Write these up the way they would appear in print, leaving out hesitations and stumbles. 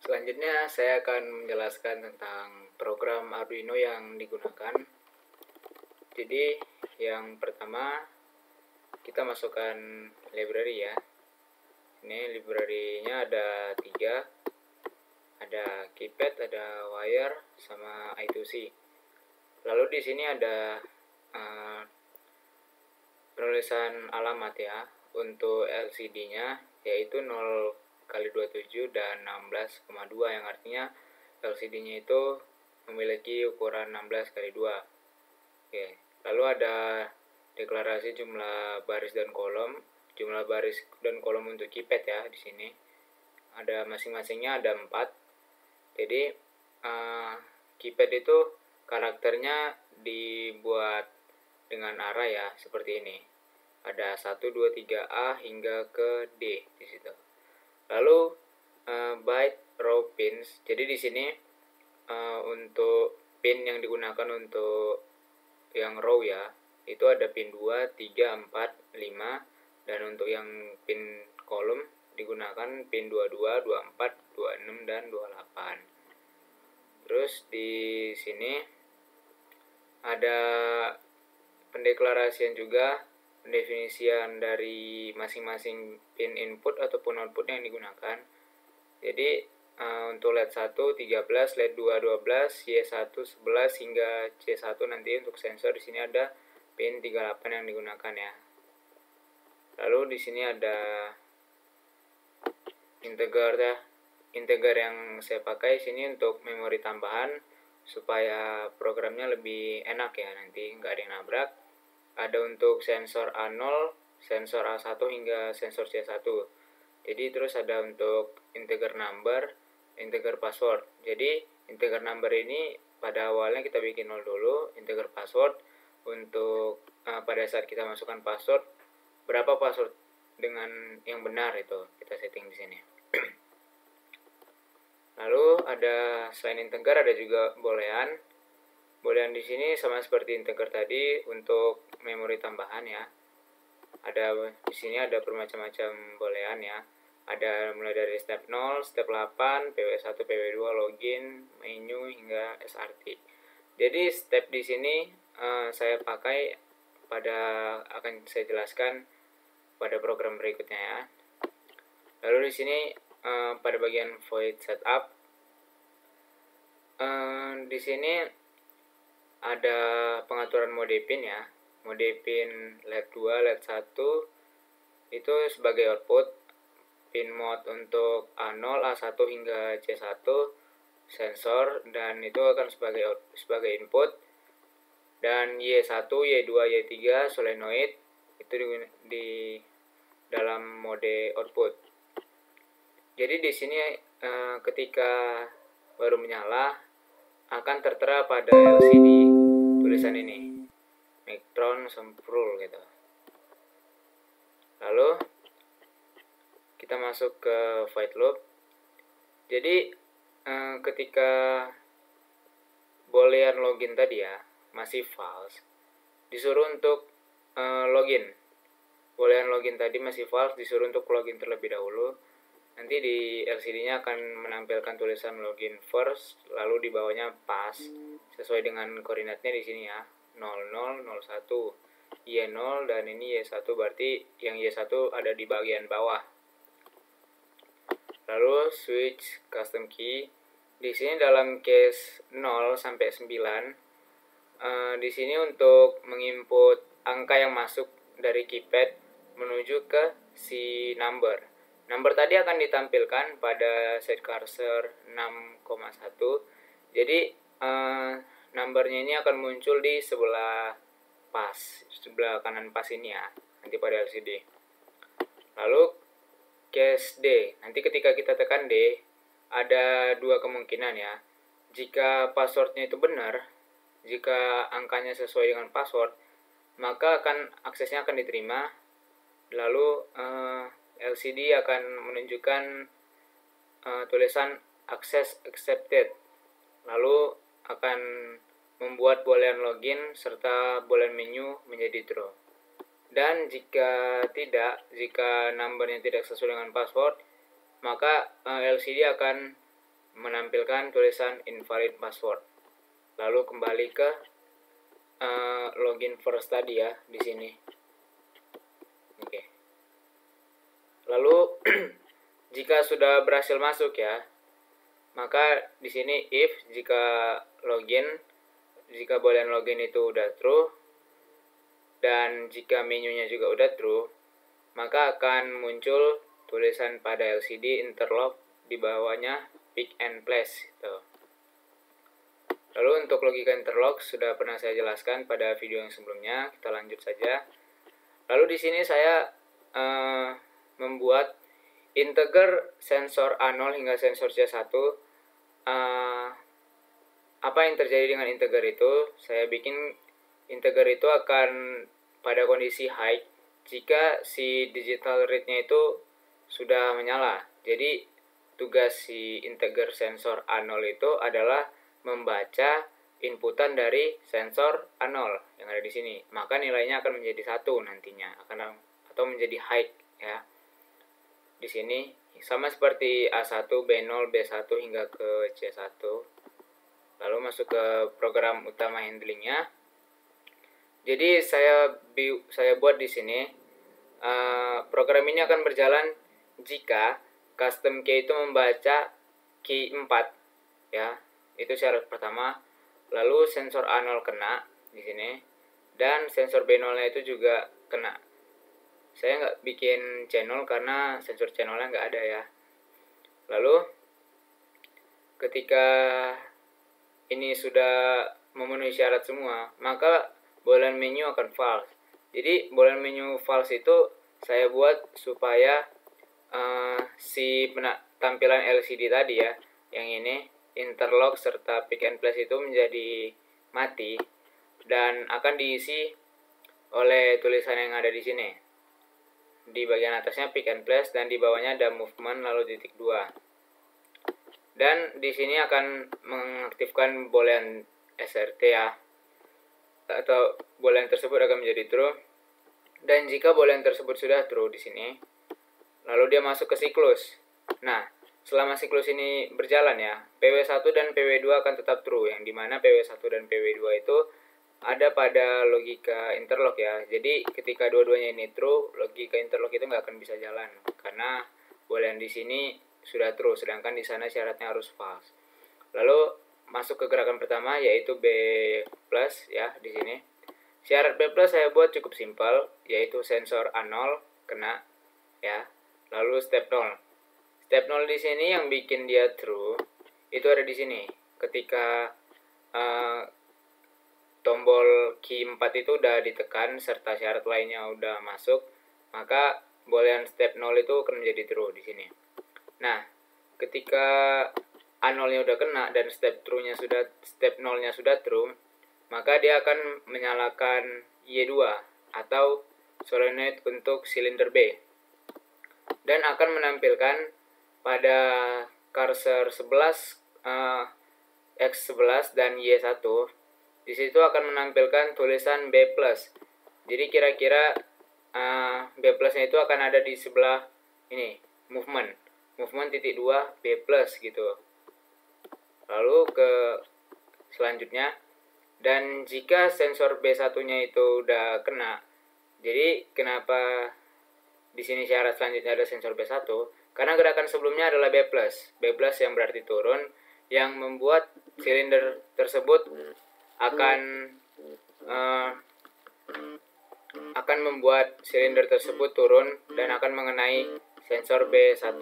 Selanjutnya saya akan menjelaskan tentang program Arduino yang digunakan. Jadi yang pertama kita masukkan library ya. Ini library-nya ada 3, ada keypad, ada wire, sama I2C. Lalu di sini ada penulisan alamat ya untuk LCD-nya, yaitu 0x27 dan 16,2, yang artinya LCD-nya itu memiliki ukuran 16x2. Oke, lalu ada deklarasi jumlah baris dan kolom. Jumlah baris dan kolom untuk keypad ya di sini. Ada masing-masingnya ada 4. Jadi keypad itu karakternya dibuat dengan arah ya, seperti ini. Ada 1, 2, 3A hingga ke D di situ. Lalu byte row pins. Jadi di sini untuk pin yang digunakan untuk yang row ya, itu ada pin 2, 3, 4, 5, dan untuk yang pin kolom digunakan pin 22, 24, 26, dan 28. Terus di sini ada pendeklarasian juga, pendefinisian dari masing-masing pin input ataupun output yang digunakan. Jadi untuk LED 1 13, LED 2 12, Y1 11 hingga C1 nanti untuk sensor di sini ada pin 38 yang digunakan ya. Lalu di sini ada integer yang saya pakai sini untuk memori tambahan supaya programnya lebih enak ya, nanti nggak ada yang nabrak. Ada untuk sensor A0, sensor A1 hingga sensor C1. Jadi terus ada untuk integer number, integer password. Jadi integer number ini pada awalnya kita bikin 0 dulu. Integer password untuk pada saat kita masukkan password, berapa password dengan yang benar itu kita setting di sini. Lalu ada selain integer ada juga boolean. Boolean di sini sama seperti integer tadi untuk memori tambahan ya. Ada di sini ada bermacam-macam boolean ya. Ada mulai dari step 0, step 8, PW1, PW2, login, menu hingga SRT. Jadi step di sini saya pakai akan saya jelaskan pada program berikutnya ya. Lalu di sini pada bagian void setup, di sini ada pengaturan mode pin ya. Mode pin LED 2, LED 1 itu sebagai output. Pin mode untuk A0, A1 hingga C1 sensor, dan itu akan sebagai input. Dan Y1, Y2, Y3 solenoid itu di dalam mode output. Jadi di sini ketika baru menyala akan tertera pada LCD tulisan ini, Mictron Semprul gitu. Lalu kita masuk ke void loop. Jadi ketika boolean login tadi ya masih false, disuruh untuk login. Boolean login tadi masih false, disuruh untuk login terlebih dahulu. Nanti di LCD-nya akan menampilkan tulisan login first, lalu di bawahnya pass sesuai dengan koordinatnya di sini ya, 00, 01, Y0, dan ini Y1, berarti yang Y1 ada di bagian bawah. Lalu switch custom key. Di sini dalam case 0 sampai 9, di sini untuk menginput angka yang masuk dari keypad menuju ke si number. Number tadi akan ditampilkan pada set cursor 6,1. Jadi numbernya ini akan muncul di sebelah kanan pas ini ya, nanti pada LCD. Lalu case D, nanti ketika kita tekan D ada dua kemungkinan ya. Jika passwordnya itu benar, jika angkanya sesuai dengan password, maka aksesnya akan diterima. Lalu LCD akan menunjukkan tulisan access accepted. Lalu akan membuat boolean login serta boolean menu menjadi true. Dan jika numbernya tidak sesuai dengan password, maka LCD akan menampilkan tulisan invalid password. Lalu kembali ke login first tadi ya di sini. Oke. Lalu jika sudah berhasil masuk ya, maka di sini if jika boolean login itu udah true dan jika menunya juga udah true, maka akan muncul tulisan pada LCD interlock, di bawahnya pick and place gitu. Lalu untuk logika interlock sudah pernah saya jelaskan pada video yang sebelumnya, kita lanjut saja. Lalu di sini saya membuat integer sensor A0 hingga sensor C1. Apa yang terjadi dengan integer itu? Saya bikin integer itu akan pada kondisi high jika si digital read-nya itu sudah menyala. Jadi tugas si integer sensor A0 itu adalah membaca inputan dari sensor A0 yang ada di sini. Maka nilainya akan menjadi 1 nantinya, atau menjadi high ya. Di sini sama seperti A1, B0, B1 hingga ke C1. Lalu masuk ke program utama handlingnya. Jadi saya buat di sini program ini akan berjalan jika custom key itu membaca key 4 ya. Itu syarat pertama. Lalu sensor A0 kena di sini dan sensor B0-nya itu juga kena. Saya nggak bikin channel karena sensor channelnya nggak ada ya. Lalu ketika ini sudah memenuhi syarat semua, maka boolean menu akan false. Jadi boolean menu false itu saya buat supaya si tampilan LCD tadi ya, yang ini interlock serta pick and place itu menjadi mati dan akan diisi oleh tulisan yang ada di sini. Di bagian atasnya pick and place dan di bawahnya ada movement lalu titik 2. Dan di sini akan mengaktifkan boolean SRT ya, atau boolean tersebut akan menjadi true. Dan jika boolean tersebut sudah true di sini, lalu dia masuk ke siklus. Nah, selama siklus ini berjalan ya, PW1 dan PW2 akan tetap true, yang dimana PW1 dan PW2 itu ada pada logika interlock ya. Jadi ketika dua-duanya ini true, logika interlock itu nggak akan bisa jalan karena boolean di sini sudah true, sedangkan di sana syaratnya harus false. Lalu masuk ke gerakan pertama yaitu B+ ya di sini. Syarat B+ saya buat cukup simpel, yaitu sensor A0 kena ya. Lalu step 0. Step 0 di sini yang bikin dia true itu ada di sini. Ketika tombol key 4 itu udah ditekan serta syarat lainnya udah masuk, maka boolean step 0 itu akan menjadi true di sini. Nah, ketika A0-nya udah kena dan step 0-nya sudah true, maka dia akan menyalakan Y2 atau solenoid untuk silinder B dan akan menampilkan pada cursor 11 X11 dan Y1. Di situ akan menampilkan tulisan B+. Jadi kira-kira B+-nya itu akan ada di sebelah ini, movement titik 2 B+ gitu. Lalu ke selanjutnya, dan jika sensor B1-nya itu udah kena, jadi kenapa di sini syarat selanjutnya ada sensor B1? Karena gerakan sebelumnya adalah B+. B+ yang berarti turun, yang membuat silinder tersebut akan membuat silinder tersebut turun dan akan mengenai sensor B1.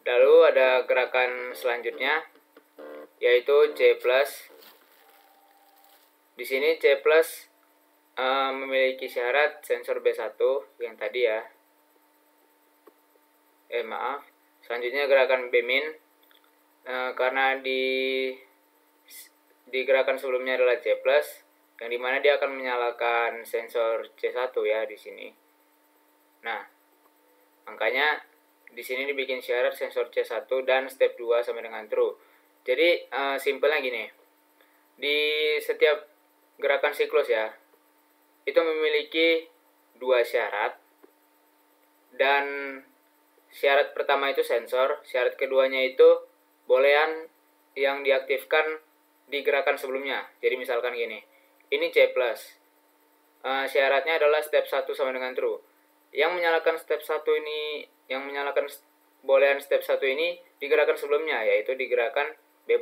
Lalu ada gerakan selanjutnya yaitu C+. Di sini C+ memiliki syarat sensor B1 yang tadi ya. Selanjutnya gerakan B-, karena di gerakan sebelumnya adalah C+, yang dimana dia akan menyalakan sensor C1 ya di sini. Nah, makanya di sini dibikin syarat sensor C1 dan step 2 sama dengan true. Jadi simpelnya gini, di setiap gerakan siklus ya, itu memiliki 2 syarat dan syarat pertama itu sensor, syarat keduanya itu boolean yang diaktifkan di gerakan sebelumnya. Jadi misalkan gini, ini C+. Syaratnya adalah step 1 sama dengan true. Yang menyalakan step 1 ini, yang menyalakan boolean step 1 ini di gerakan sebelumnya, yaitu di gerakan B+.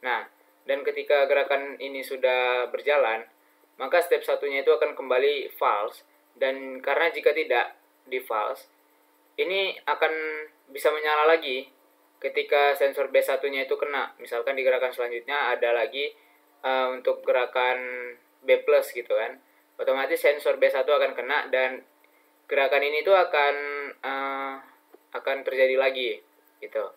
Nah, dan ketika gerakan ini sudah berjalan, maka step satunya itu akan kembali false, dan karena jika tidak di false, ini akan bisa menyala lagi ketika sensor B1-nya itu kena. Misalkan di gerakan selanjutnya ada lagi untuk gerakan B+ gitu kan. Otomatis sensor B1 akan kena dan gerakan ini tuh akan terjadi lagi gitu.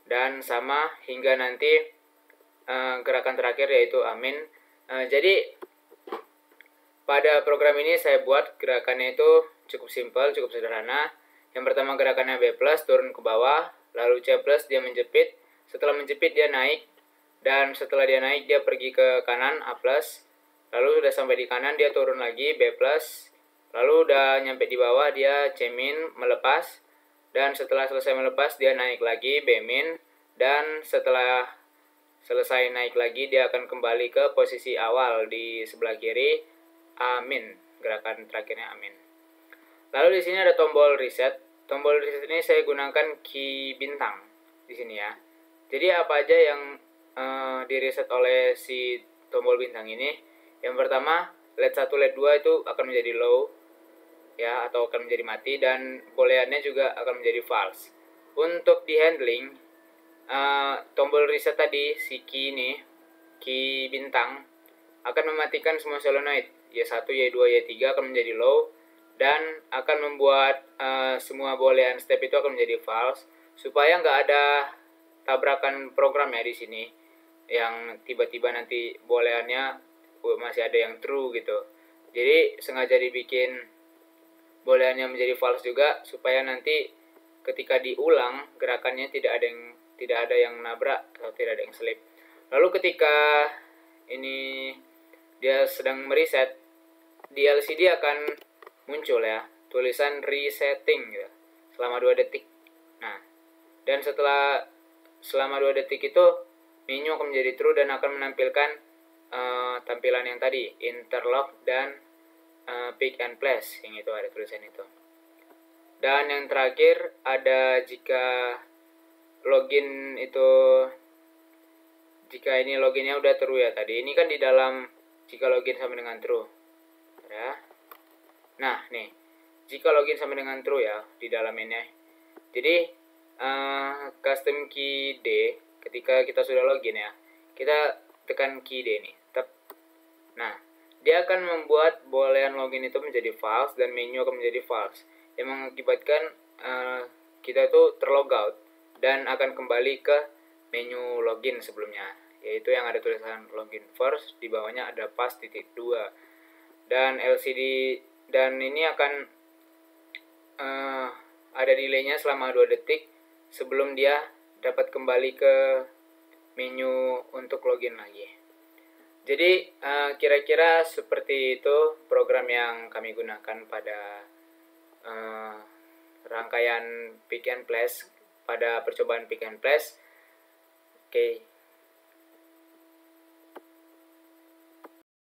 Dan sama hingga nanti gerakan terakhir yaitu amin. Jadi pada program ini saya buat gerakannya itu cukup simpel, cukup sederhana. Yang pertama gerakannya B+, turun ke bawah, lalu C+, dia menjepit. Setelah menjepit dia naik, dan setelah dia naik dia pergi ke kanan, A+. Lalu sudah sampai di kanan dia turun lagi, B+. Lalu udah nyampe di bawah dia C-, melepas. Dan setelah selesai melepas dia naik lagi, B-. Dan setelah selesai naik lagi dia akan kembali ke posisi awal di sebelah kiri, amin. Gerakan terakhirnya amin. Lalu di sini ada tombol reset. Tombol reset ini saya gunakan key bintang di sini ya. Jadi apa aja yang di reset oleh si tombol bintang ini? Yang pertama, LED 1, LED 2 itu akan menjadi low ya, atau akan menjadi mati, dan booleannya juga akan menjadi false. Untuk di handling, tombol reset tadi, si key ini, key bintang, akan mematikan semua solenoid. Y1, Y2, Y3 akan menjadi low, dan akan membuat semua boolean step itu akan menjadi false, supaya nggak ada tabrakan program ya di sini, yang tiba-tiba nanti booleannya masih ada yang true gitu. Jadi sengaja dibikin booleannya menjadi false juga, supaya nanti ketika diulang gerakannya tidak ada yang nabrak atau tidak ada yang selip. Lalu ketika ini dia sedang mereset, di LCD akan muncul ya tulisan resetting gitu, selama 2 detik. Nah, dan selama 2 detik itu menu akan menjadi true dan akan menampilkan tampilan yang tadi, interlock dan pick and place, yang itu ada tulisan itu. Dan yang terakhir ada jika login itu, jika ini loginnya udah true ya tadi. Ini kan di dalam jika login sama dengan true ya. Nah nih, jika login sama dengan true ya di dalam ini. Jadi custom key D, ketika kita sudah login ya, kita tekan key D nih. Nah, dia akan membuat boolean login itu menjadi false dan menu akan menjadi false, yang mengakibatkan kita tuh terlogout dan akan kembali ke menu login sebelumnya, yaitu yang ada tulisan login first, di bawahnya ada pass.2, dan LCD, dan ini akan ada delaynya selama 2 detik sebelum dia dapat kembali ke menu untuk login lagi. Jadi kira-kira seperti itu program yang kami gunakan pada rangkaian pick and place, pada percobaan pick and place. Oke.